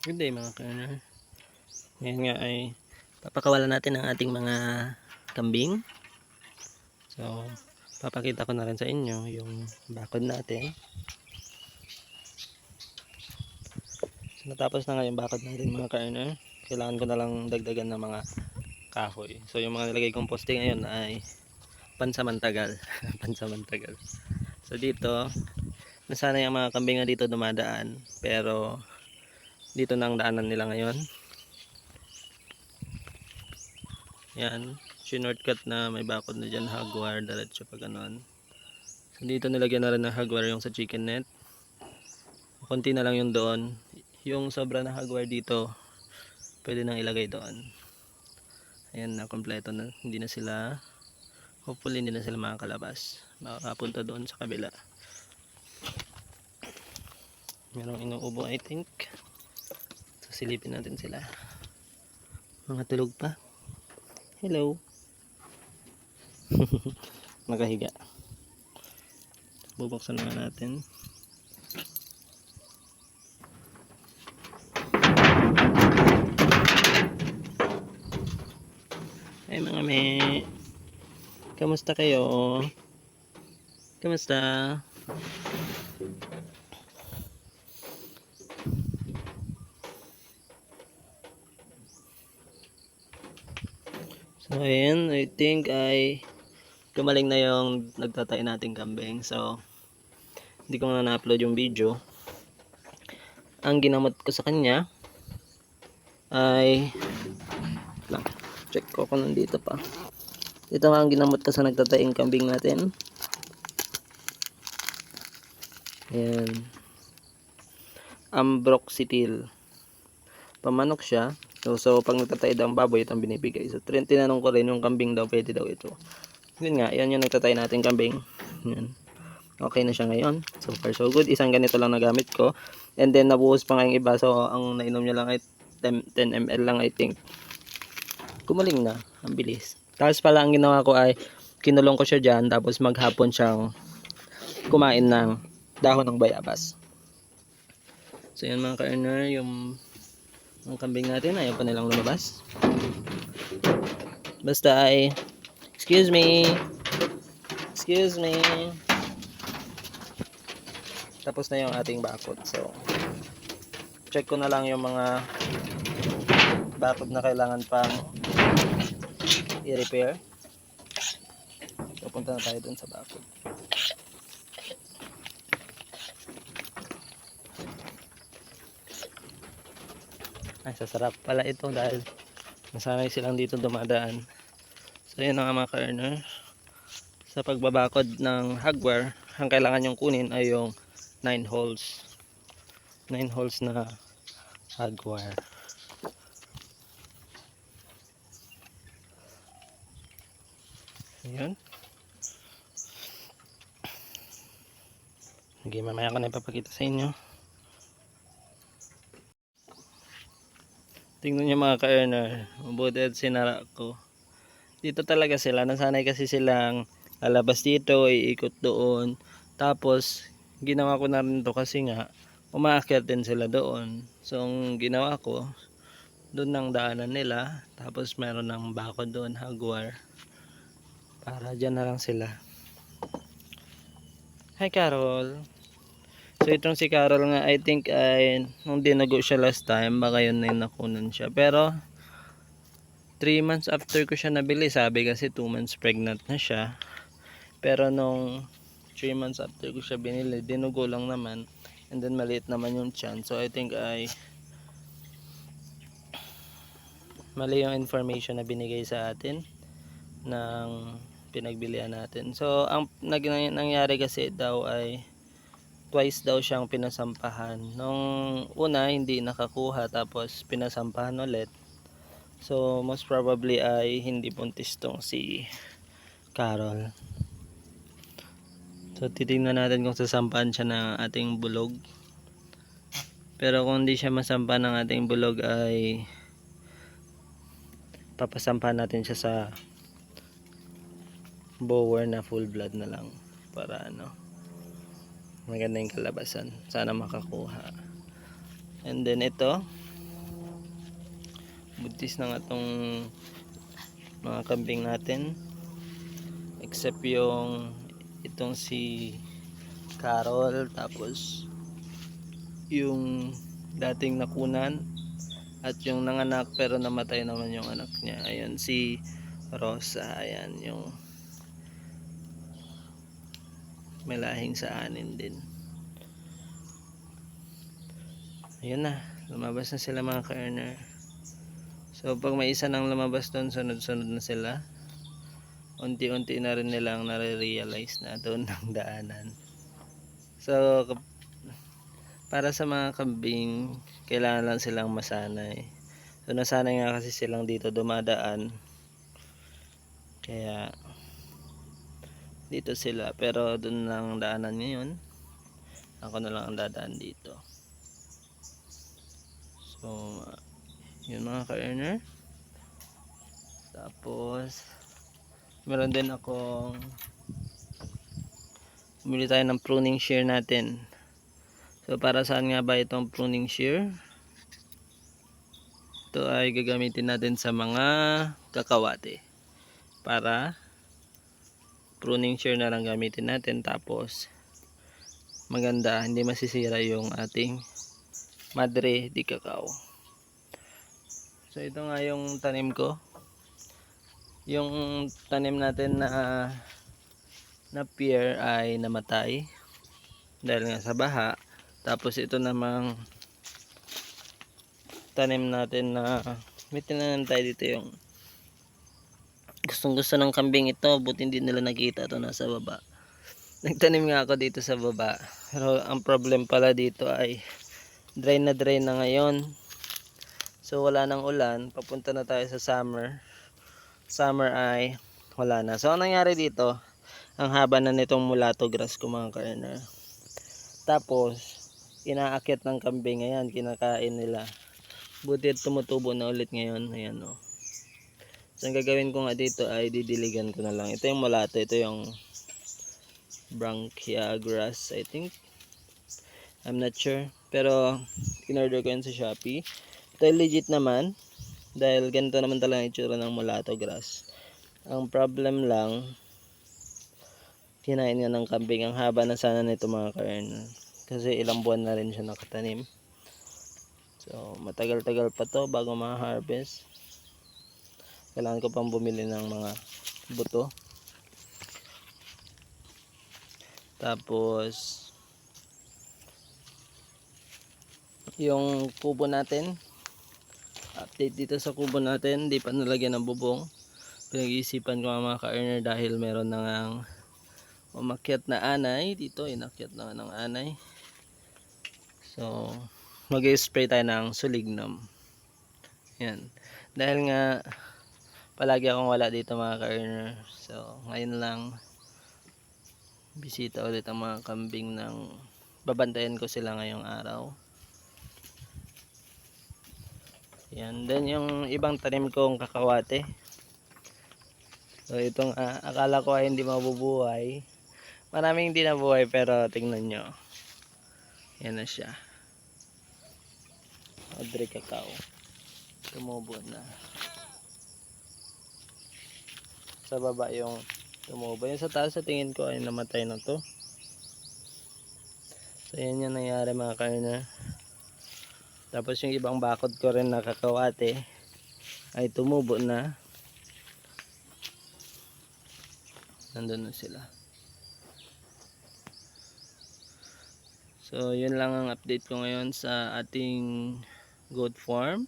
Good day mga ka-earner. Ngayon nga ay papakawalan natin ang ating mga kambing. So, papakita ko na rin sa inyo yung bakod natin. So, natapos na nga yung bakod natin mga ka-earner. Kailangan ko na lang dagdagan ng mga kahoy. So, yung mga nilagay kong poste ngayon ay pansamantagal. Pansamantagal. So, dito, nasana yung mga kambing na dito dumadaan. Pero, dito na ang daanan nila ngayon. Yan, shortcut na may bakod na dyan, hagwire, diretso pa ganon. So dito nilagyan na rin ng hagwire yung sa chicken net. Konti na lang yung doon. Yung sobra na hagwire dito, pwede nang ilagay doon. Ayan na, kompleto na. Hindi na sila, hopefully hindi na sila makakalabas. Makakapunta doon sa kabila. Merong inuubo I think. So silipin natin sila. Mga tulog pa. Hello. Nakahiga. Bubuksan na natin. Ay mga me. Kamusta kayo? Kamusta? So ayan, I think ay gumaling na yung nagtatay nating kambing. So hindi ko na na-upload yung video. Ang ginamot ko sa kanya ay lang, check ko kung nandito pa. Ito nga ang ginamot ko sa nagtataying kambing natin. Ayan, Ambroxetil. Pamanok siya. So pag nagtatay daw ang baboy, ito ang binibigay. So tinanong ko rin yung kambing daw, pwede daw ito. Yun nga, yan yung nagtatay natin kambing. Yan. Okay na siya ngayon. So far so good. Isang ganito lang nagamit ko. And then nabuhos pa nga yung iba. So ang nainom niya lang ay 10 ml lang I think. Kumaling na. Ang bilis. Tapos pala ang ginawa ko ay kinulong ko siya dyan. Tapos maghapon siyang kumain ng dahon ng bayabas. So yan mga ka-earner, yung ang kambing natin, ayaw pa nilang lumabas. Basta ay excuse me, tapos na yung ating bakod. So check ko na lang yung mga bakod na kailangan pang i-repair. So punta na tayo dun sa bakod. Ay, sasarap pala ito dahil nasanay silang dito dumadaan. So yun nga mga ka-earner, sa pagbabakod ng hagwire, ang kailangan yung kunin ay yung 9 holes na hagwire. Ayan. Okay, mamaya ko na ipapakita sa inyo. Tingnan nyo mga ka-earner, mabuti at sinara ko. Dito talaga sila, nasanay kasi silang lalabas dito, iikot doon. Tapos ginawa ko na rin to kasi nga umaakyat din sila doon. So ang ginawa ko, doon ang daanan nila. Tapos meron ng bakod doon, hagwire. Para dyan na lang sila. Hi Carol. So itong si Carol nga I think ay nung dinugo siya last time, baka yun na yung nakunan siya. Pero 3 months after ko siya nabili, sabi kasi 2 months pregnant na siya. Pero nung 3 months after ko siya binili, dinugo lang naman. And then maliit naman yung tiyan. So I think ay mali yung information na binigay sa atin ng pinagbilian natin. So ang nangyari kasi daw ay twice daw siyang pinasampahan. Nung una hindi nakakuha, tapos pinasampahan ulit. So most probably ay hindi buntis tong si Carol. So titingnan natin kung sasampahan siya ng ating bulog. Pero kung hindi siya masampahan ng ating bulog ay papasampahan natin siya sa bower na full blood na lang para ano, maganda yung kalabasan. Sana makakuha. And then ito, Buntis na nga tong mga kambing natin. Except yung itong si Carol, tapos yung dating nakunan, at yung nanganak pero namatay naman yung anak niya. Ayan si Rosa, ayan yung malahing sa anin din. Ayun na, lumabas na sila mga ka-earner. So pag may isa nang lumabas doon, sunod-sunod na sila. Unti-unti na rin nilang nare-realize na doon ang daanan. So para sa mga kambing, kailangan lang silang masanay. So nasanay nga kasi silang dito dumadaan, kaya dito sila. Pero doon lang daanan ngayon, ako na lang ang dadaan dito. So yun mga ka-earner. Tapos meron din akong bumili tayo ng pruning shear natin. So para saan nga ba itong pruning shear? Ito ay gagamitin natin sa mga kakawate. Para pruning shear na lang gamitin natin, tapos maganda, hindi masisira yung ating madre di cacao. So ito nga yung tanim ko. Yung tanim natin na pear ay namatay dahil nga sa baha. Tapos ito namang tanim natin na may tinanim tayo dito, yung gustong gusto ng kambing ito, buti hindi nila nakita ito nasa baba. Nagtanim nga ako dito sa baba, pero ang problem pala dito ay dry na ngayon. So wala nang ulan, papunta na tayo sa summer. Summer ay wala na. So ang nangyari dito, ang haba na nitong mulatto grass ko mga ka-earner. Tapos inaakyat ng kambing, ayan, kinakain nila. Buti tumutubo na ulit ngayon, ayan o. So ang gagawin ko nga dito ay didiligan ko na lang. Ito yung mulatto, ito yung Branchia grass, I think. I'm not sure, pero in-order ko yun sa Shopee. Ito legit naman, dahil ganito naman talaga ang itsura ng mulatto grass. Ang problem lang, kinain nga ng kambing. Ang haba na sana nito mga ka-earner, kasi ilang buwan na rin siya nakatanim. So matagal-tagal pa to bago ma-harvest. Kailangan ko pang bumili ng mga buto. Tapos yung kubo natin, update dito sa kubo natin, di pa nalagyan ng bubong. Pinag-iisipan ko mga ka-earner dahil meron na ngang umakyat na anay dito, inakyat na ng anay. So mag-spray tayo ng sulignum. Yan, dahil nga palagi akong wala dito mga ka-earner. So ngayon lang bisita ulit ang mga kambing ng babantayan ko sila ngayong araw. Yan, then yung ibang tanim kong kakawate. So itong akala ko ay hindi mabubuhay. Maraming hindi nabuhay, pero tingnan nyo. Yan na siya. Madre cacao. Tumubo na. Sa baba yung tumubo. Yung sa taas sa tingin ko ay namatay na to. So yan yung nangyari mga ka-earner. Tapos yung ibang bakod ko rin na kakawate ay tumubo na. Nandun na sila. So yun lang ang update ko ngayon sa ating goat farm.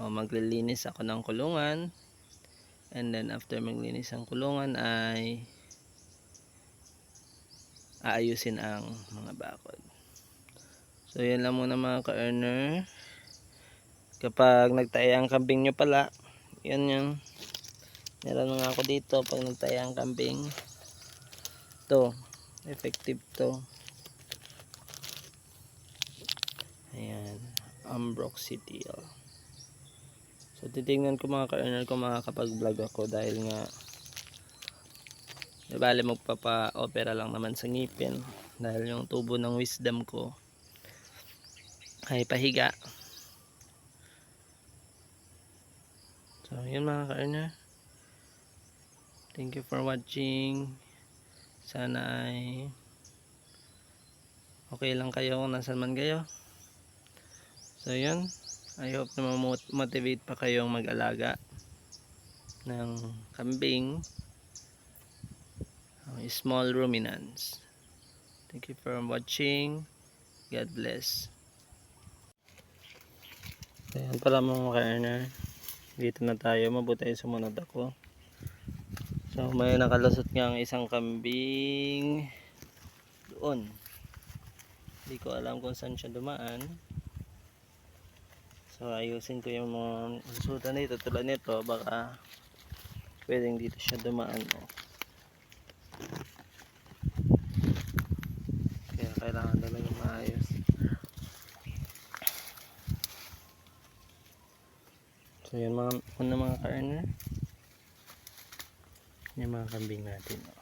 Maglilinis ako ng kulungan. And then after maglinis ang kulungan ay aayusin ang mga bakod. So yan lang muna mga ka-earner. Kapag nagtaya ang kambing nyo pala, yan yung meron nga ako dito. Pag nagtaya ang kambing, to effective to. Ayan, Ambroxetil. So titingnan ko mga ka-earner kung makakapag-vlog ako, dahil nga bale magpapa-opera lang naman sa ngipin, dahil yung tubo ng wisdom ko ay pahiga. yun mga ka-earner. Thank you for watching. Sana ay okay lang kayo kung nasan man kayo. So yun, I hope na motivate pa kayong mag-alaga ng kambing, small ruminants. Thank you for watching. God bless. Ayan pala mga ka-earner, dito na tayo, mabuti sumunod ako. So may nakalusot nga ang isang kambing doon. Hindi ko alam kung saan siya dumaan. So ayusin ko yung mga lusutan dito, tulad nito, baka pwedeng dito siya dumaan. Kaya kailangan talaga maayos. So yun mga ka-earner, yung mga kambing natin.